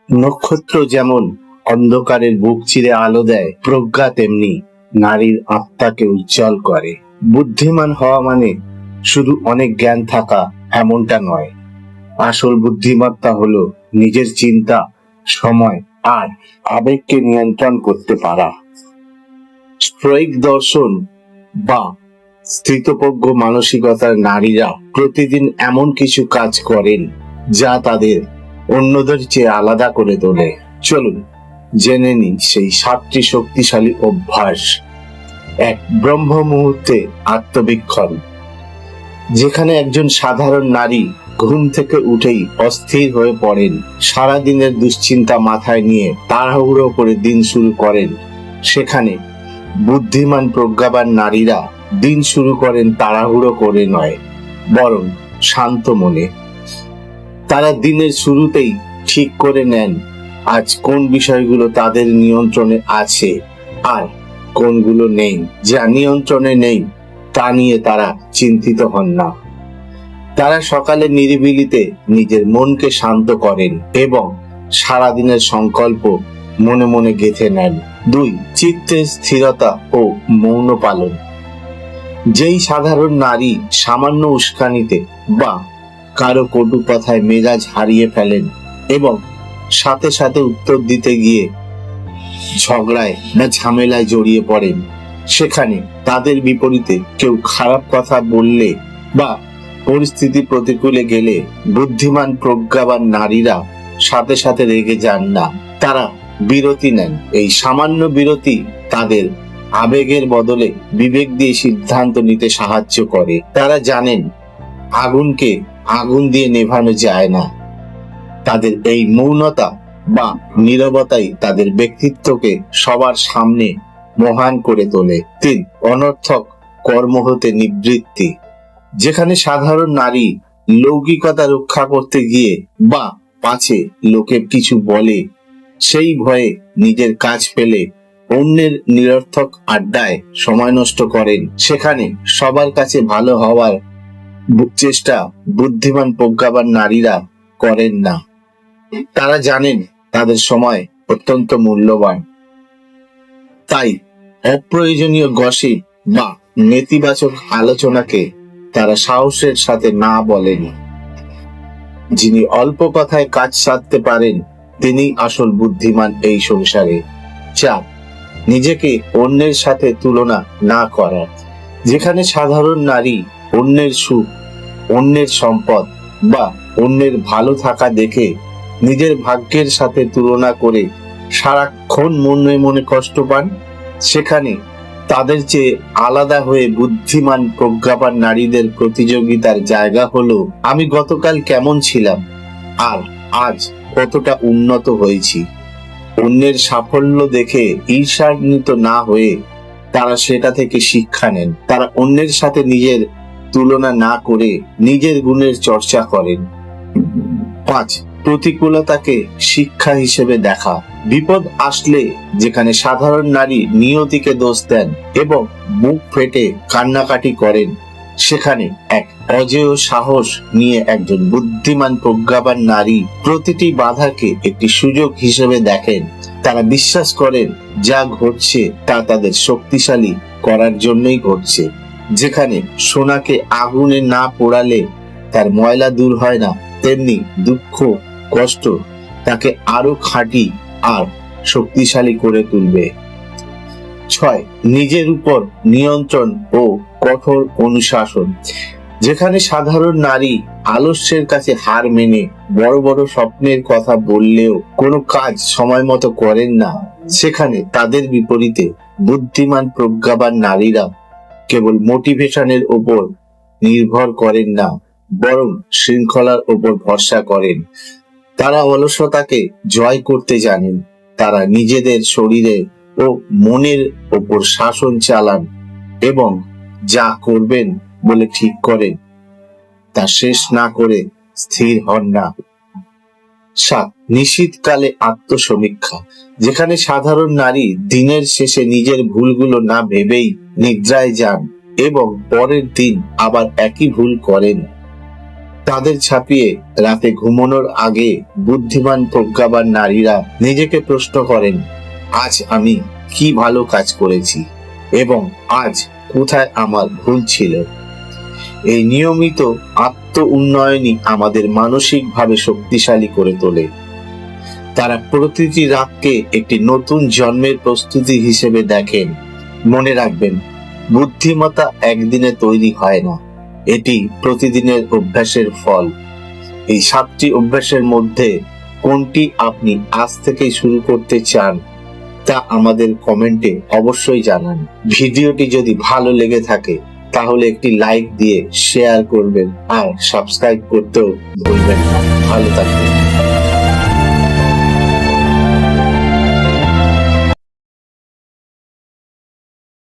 নক্ষত্র যেমন অন্ধকারের বুক চিরে আলো দেয়, প্রজ্ঞা তেমনি নারীর আত্মাকে উজ্জ্বল করে। বুদ্ধিমান হওয়া মানে শুধু অনেক জ্ঞান থাকা এমনটা নয়। আসল বুদ্ধিমত্তা হলো নিজের চিন্তা, সময় আর আবেগকে নিয়ন্ত্রণ করতে পারা। স্টোয়িক দর্শন বা স্থিতপ্রজ্ঞ মানসিকতার নারীরা প্রতিদিন এমন কিছু কাজ করেন যা তাদের অন্যদের চেয়ে আলাদা করে তোলে। চলুন জেনে নিই সেই 7টি শক্তিশালী অভ্যাস। এক, ব্রহ্ম মুহূর্তে আত্মবীক্ষণ। যেখানে একজন সাধারণ নারী ঘুম থেকে উঠেই অস্থির হয়ে পড়েন, সারাদিনের দুশ্চিন্তা মাথায় নিয়ে তাড়াহুড়ো করে দিন শুরু করেন, সেখানে বুদ্ধিমান প্রজ্ঞাবান নারীরা দিন শুরু করেন তাড়াহুড়ো করে নয়, বরং শান্ত মনে। তারা দিনের শুরুতেই ঠিক করে নেন আজ কোন বিষয়গুলো তাদের নিয়ন্ত্রণে আছে আর কোনগুলো নেই। যা নিয়ন্ত্রণে নেই তা নিয়ে তারা চিন্তিত হন না। তারা সকালে নিরিবিলিতে নিজের মনকে শান্ত করেন এবং সারাদিনের সংকল্প মনে মনে গেঁথে নেন। 2, চিত্তের স্থিরতা ও মৌন পালন। যেই সাধারণ নারী সামান্য উস্কানিতে বা কারো কটু কথায় মেজাজ হারিয়ে ফেলেন এবং সাথে সাথে উত্তর দিতে গিয়ে ঝগড়ায় বা ঝামেলায় জড়িয়ে পড়েন, সেখানে তাদের বিপরীতে কেউ খারাপ কথা বললে বা পরিস্থিতি প্রতিকূলে গেলে বুদ্ধিমান প্রজ্ঞাবান নারীরা সাথে সাথে রেগে যান না, তারা বিরতি নেন। এই সামান্য বিরতি তাদের আবেগের বদলে বিবেক দিয়ে সিদ্ধান্ত নিতে সাহায্য করে। তারা জানেন আগুনকে আগুন দিয়ে নেভানো যায় না। তাদের এই মৌনতা বা নীরবতাই তাদের ব্যক্তিত্বকে সবার সামনে মহান করে তোলে। 3, অনর্থক কর্ম হতে নিবৃত্তি। যেখানে সাধারণ নারী লৌকিকতা রক্ষা করতে গিয়ে বা পাছে লোকে কিছু বলে সেই ভয়ে নিজের কাজ ফেলে অন্যের নিরর্থক আড্ডায় সময় নষ্ট করেন, সেখানে সবার কাছে ভালো হওয়ার চেষ্টা বুদ্ধিমান প্রজ্ঞাবান নারীরা করেন না। তারা জানেন তাদের সময় অত্যন্ত মূল্যবান, তাই অপ্রয়োজনীয় গসিপ বা নেতিবাচক আলোচনাকে তারা সাহসের সাথে না বলেন। যিনি অল্প কথায় কাজ সারতে পারেন তিনি আসল বুদ্ধিমান এই সংসারে। 4, নিজেকে অন্যের সাথে তুলনা না করা। যেখানে সাধারণ নারী অন্যের সুখ, অন্যের সম্পদ বা অন্যের ভালো থাকা দেখে নিজের ভাগ্যের সাথে তুলনা করে সারাক্ষণ মনে মনে কষ্ট পান, সেখানে তাদের চেয়ে আলাদা হয়ে বুদ্ধিমান প্রজ্ঞাবান নারীদের প্রতিযোগিতার জায়গা হলো আমি গতকাল কেমন ছিলাম আর আজ কতটা উন্নত হয়েছি। অন্যের সাফল্য দেখে ঈর্ষান্বিত না হয়ে তারা সেটা থেকে শিক্ষা নেন। তারা অন্যের সাথে নিজের তুলনা না করে নিজের গুণের চর্চা করেন। 5, প্রতিকূলতাকে শিক্ষা হিসেবে দেখা। বিপদ আসলে যেখানে সাধারণ নারী নিয়তিকে দোষ দেন এবং বুক ফেটে কান্নাকাটি করেন, সেখানে এক অজেয় সাহস নিয়ে একজন বুদ্ধিমান প্রজ্ঞাবান নারী প্রতিটি বাধাকে একটি সুযোগ হিসেবে দেখেন। তারা বিশ্বাস করেন যা ঘটছে তা তাদের শক্তিশালী করার জন্যই ঘটছে। যেখানে সোনাকে আগুনে না পোড়ালে তার ময়লা দূর হয় না, তেমনি দুঃখ কষ্ট তাকে আরো খাঁটি আর শক্তিশালী করে তুলবে। 6, নিজের উপর নিয়ন্ত্রণ ও কঠোর অনুশাসন। যেখানে সাধারণ নারী আলস্যের কাছে হার মেনে বড় বড় স্বপ্নের কথা বললেও কোনো কাজ সময় মতো করেন না, সেখানে তাদের বিপরীতে বুদ্ধিমান প্রজ্ঞাবান নারীরা কেবল মোটিভেশনের উপর নির্ভর করেন না, বরং শৃঙ্খলার উপর ভরসা করেন। তারা অলসতাকে জয় করতে জানেন। তারা নিজেদের শরীরে ও মনের উপর শাসন চালান এবং যা করবেন বলে ঠিক করেন তা শেষ না করে স্থির হন না। 7, নিশীথকালে আত্মসমীক্ষা। যেখানে সাধারণ নারী দিনের শেষে নিজের ভুলগুলো না ভেবেই নিদ্রায় যান এবং পরের দিন আবার একই ভুল করেন, তাদের ছাপিয়ে রাতে ঘুমানোর আগে বুদ্ধিমান প্রজ্ঞাবান নারীরা নিজেকে প্রশ্ন করেন, আজ আমি কি ভালো কাজ করেছি এবং আজ কোথায় আমার ভুল ছিল। এই নিয়মিত আত্ম উন্নয়নই আমাদের মানসিকভাবে শক্তিশালী করে তোলে। তারা প্রতিটি রাতকে একটি নতুন জন্মের প্রস্তুতি হিসেবে দেখেন। মনে রাখবেন, বুদ্ধিমত্তা একদিনে তৈরি হয় না, এটি প্রতিদিনের অভ্যাসের ফল। এই 7টি অভ্যাসের মধ্যে কোনটি আপনি আজ থেকেই শুরু করতে চান তা আমাদের কমেন্টে অবশ্যই জানান। ভিডিওটি যদি ভালো লেগে থাকে তাহলে একটি লাইক দিয়ে শেয়ার করবেন আর সাবস্ক্রাইব করতেও ভুলবেন না। ভালো থাকবেন।